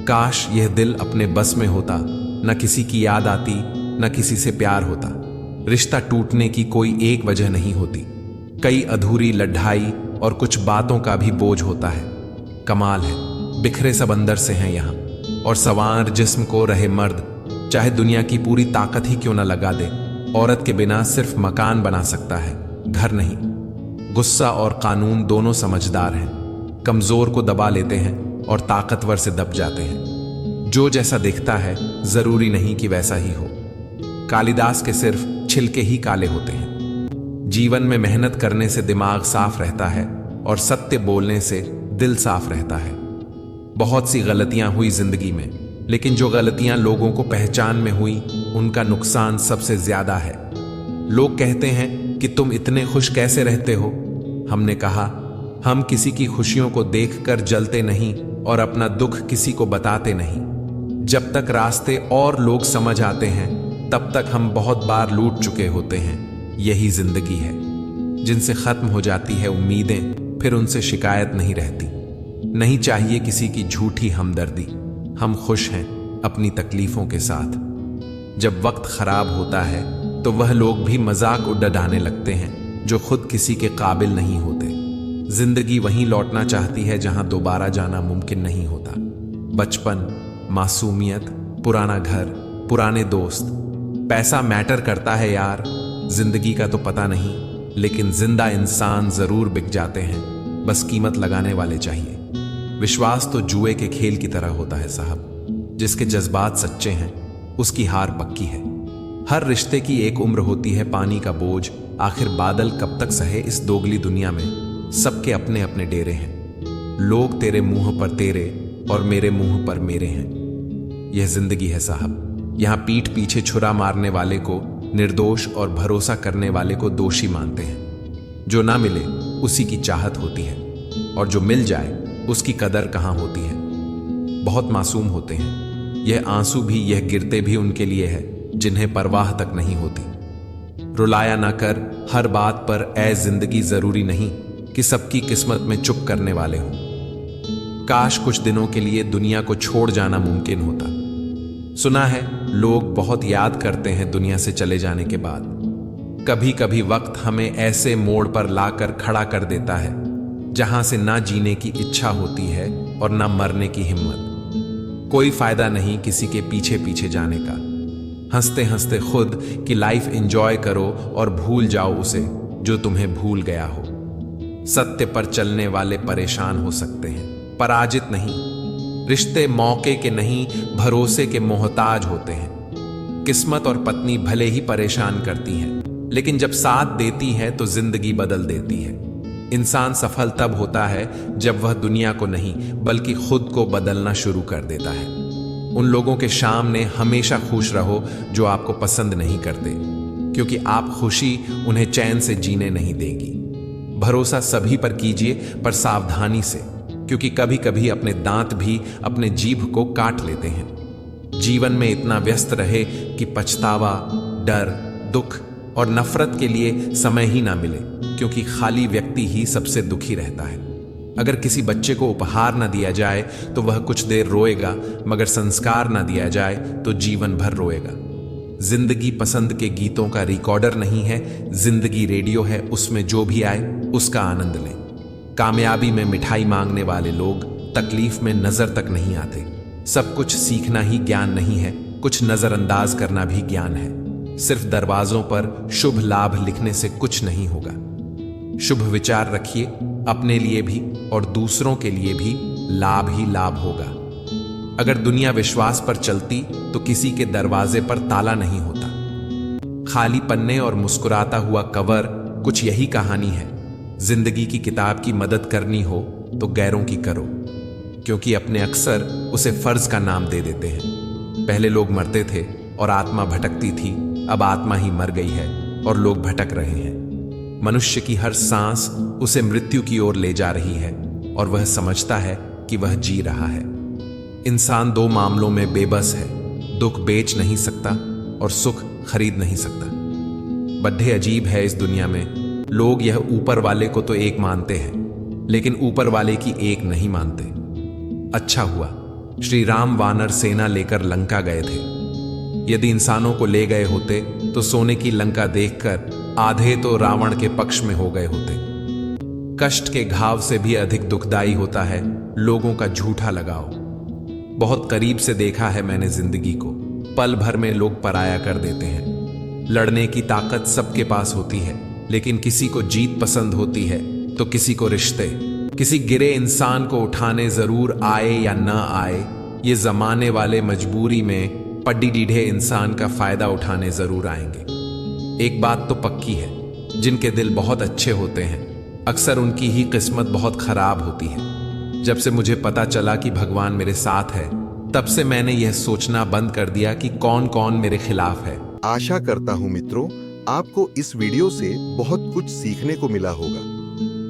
काश यह दिल अपने बस में होता, न किसी की याद आती, न किसी से प्यार होता। रिश्ता टूटने की कोई एक वजह नहीं होती, कई अधूरी लड्ढाई और कुछ बातों का भी बोझ होता है। कमाल है, बिखरे सब अंदर से हैं यहाँ, और सवार जिस्म को रहे मर्द, चाहे दुनिया की पूरी ताकत ही क्यों न लगा दे, औरत के बिना सिर्फ मकान बना सकता है, घर नहीं। गुस्सा और कानून दोनों समझदार हैं, कमजोर को दबा लेते हैं और ताकतवर से दब जाते हैं। जो जैसा दिखता है जरूरी नहीं कि वैसा ही हो। कालिदास के सिर्फ छिलके ही काले होते हैं। जीवन में मेहनत करने से दिमाग साफ रहता है और सत्य बोलने से दिल साफ रहता है। बहुत सी गलतियां हुई जिंदगी में, लेकिन जो गलतियां लोगों को पहचान में हुई, उनका नुकसान सबसे ज्यादा है। लोग कहते हैं कि तुम इतने खुश कैसे रहते हो। हमने कहा, हम किसी की खुशियों को देखकर जलते नहीं और अपना दुख किसी को बताते नहीं। जब तक रास्ते और लोग समझ आते हैं, तब तक हम बहुत बार लूट चुके होते हैं। यही जिंदगी है। जिनसे खत्म हो जाती है उम्मीदें, फिर उनसे शिकायत नहीं रहती। नहीं चाहिए किसी की झूठी हमदर्दी। हम खुश हैं अपनी तकलीफों के साथ। जब वक्त खराब होता है तो वह लोग भी मजाक उड़ाने लगते हैं जो खुद किसी के काबिल नहीं होते। जिंदगी वहीं लौटना चाहती है जहां दोबारा जाना मुमकिन नहीं होता। बचपन, मासूमियत, पुराना घर, पुराने दोस्त। पैसा मैटर करता है यार, जिंदगी का तो पता नहीं, लेकिन जिंदा इंसान जरूर बिक जाते हैं, बस कीमत लगाने वाले चाहिए। विश्वास तो जुए के खेल की तरह होता है साहब। जिसके जज्बात सच्चे हैं उसकी हार पक्की है। हर रिश्ते की एक उम्र होती है, पानी का बोझ आखिर बादल कब तक सहे इस दोगली दुनिया में। सबके अपने अपने डेरे हैं। लोग तेरे मुंह पर तेरे और मेरे मुंह पर मेरे हैं। यह जिंदगी है साहब। यहां पीठ पीछे छुरा मारने वाले को निर्दोष और भरोसा करने वाले को दोषी मानते हैं। जो ना मिले उसी की चाहत होती है, और जो मिल जाए उसकी कदर कहां होती है। बहुत मासूम होते हैं। यह आंसू भी, यह गिरते भी उनके लिए है जिन्हें परवाह तक नहीं होती। रुलाया ना कर हर बात पर ऐ जिंदगी, जरूरी नहीं कि सबकी किस्मत में चुप करने वाले हों। काश कुछ दिनों के लिए दुनिया को छोड़ जाना मुमकिन होता। सुना है लोग बहुत याद करते हैं दुनिया से चले जाने के बाद। कभी कभी वक्त हमें ऐसे मोड़ पर लाकर खड़ा कर देता है जहां से ना जीने की इच्छा होती है और ना मरने की हिम्मत। कोई फायदा नहीं किसी के पीछे पीछे जाने का। हंसते हंसते खुद की लाइफ एंजॉय करो और भूल जाओ उसे जो तुम्हें भूल गया हो। सत्य पर चलने वाले परेशान हो सकते हैं, पराजित नहीं। रिश्ते मौके के नहीं, भरोसे के मोहताज होते हैं। किस्मत और पत्नी भले ही परेशान करती हैं, लेकिन जब साथ देती है तो जिंदगी बदल देती है। इंसान सफल तब होता है जब वह दुनिया को नहीं बल्कि खुद को बदलना शुरू कर देता है। उन लोगों के सामने हमेशा खुश रहो जो आपको पसंद नहीं करते, क्योंकि आप खुशी उन्हें चैन से जीने नहीं देगी। भरोसा सभी पर कीजिए, पर सावधानी से, क्योंकि कभी कभी अपने दांत भी अपने जीभ को काट लेते हैं। जीवन में इतना व्यस्त रहे कि पछतावा, डर, दुख और नफरत के लिए समय ही ना मिले, क्योंकि खाली व्यक्ति ही सबसे दुखी रहता है। अगर किसी बच्चे को उपहार ना दिया जाए तो वह कुछ देर रोएगा, मगर संस्कार ना दिया जाए तो जीवन भर रोएगा। जिंदगी पसंद के गीतों का रिकॉर्डर नहीं है, जिंदगी रेडियो है, उसमें जो भी आए उसका आनंद लें। कामयाबी में मिठाई मांगने वाले लोग तकलीफ में नजर तक नहीं आते। सब कुछ सीखना ही ज्ञान नहीं है, कुछ नजरअंदाज करना भी ज्ञान है। सिर्फ दरवाजों पर शुभ लाभ लिखने से कुछ नहीं होगा। शुभ विचार रखिए, अपने लिए भी और दूसरों के लिए भी लाभ ही लाभ होगा। अगर दुनिया विश्वास पर चलती तो किसी के दरवाजे पर ताला नहीं होता। खाली पन्ने और मुस्कुराता हुआ कवर, कुछ यही कहानी है। जिंदगी की किताब की मदद करनी हो तो गैरों की करो, क्योंकि अपने अक्सर उसे फर्ज का नाम दे देते हैं। पहले लोग मरते थे और आत्मा भटकती थी, अब आत्मा ही मर गई है और लोग भटक रहे हैं। मनुष्य की हर सांस उसे मृत्यु की ओर ले जा रही है और वह समझता है कि वह जी रहा है। इंसान दो मामलों में बेबस है, दुख बेच नहीं सकता और सुख खरीद नहीं सकता। बड्ढे अजीब है इस दुनिया में, लोग यह ऊपर वाले को तो एक मानते हैं, लेकिन ऊपर वाले की एक नहीं मानते। अच्छा हुआ श्री राम वानर सेना लेकर लंका गए थे। यदि इंसानों को ले गए होते तो सोने की लंका देखकर आधे तो रावण के पक्ष में हो गए होते। कष्ट के घाव से भी अधिक दुखदाई होता है लोगों का झूठा लगाव। बहुत करीब से देखा है मैंने जिंदगी को, पल भर में लोग पराया कर देते हैं। लड़ने की ताकत सबके पास होती है, लेकिन किसी को जीत पसंद होती है तो किसी को रिश्ते। किसी गिरे इंसान को उठाने जरूर आए या न आए, ये जमाने वाले मजबूरी में पड्डी डीढ़े इंसान का फायदा उठाने जरूर आएंगे। एक बात तो पक्की है, जिनके दिल बहुत अच्छे होते हैं अक्सर उनकी ही किस्मत बहुत खराब होती है। जब से मुझे पता चला कि भगवान मेरे साथ है, तब से मैंने यह सोचना बंद कर दिया कि कौन कौन मेरे खिलाफ है। आशा करता हूं मित्रों, आपको इस वीडियो से बहुत कुछ सीखने को मिला होगा।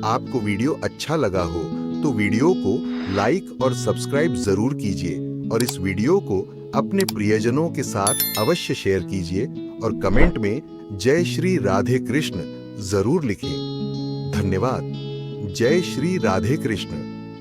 आपको वीडियो अच्छा लगा हो तो वीडियो को लाइक और सब्सक्राइब जरूर कीजिए और इस वीडियो को अपने प्रियजनों के साथ अवश्य शेयर कीजिए और कमेंट में जय श्री राधे कृष्ण जरूर लिखें। धन्यवाद। जय श्री राधे कृष्ण।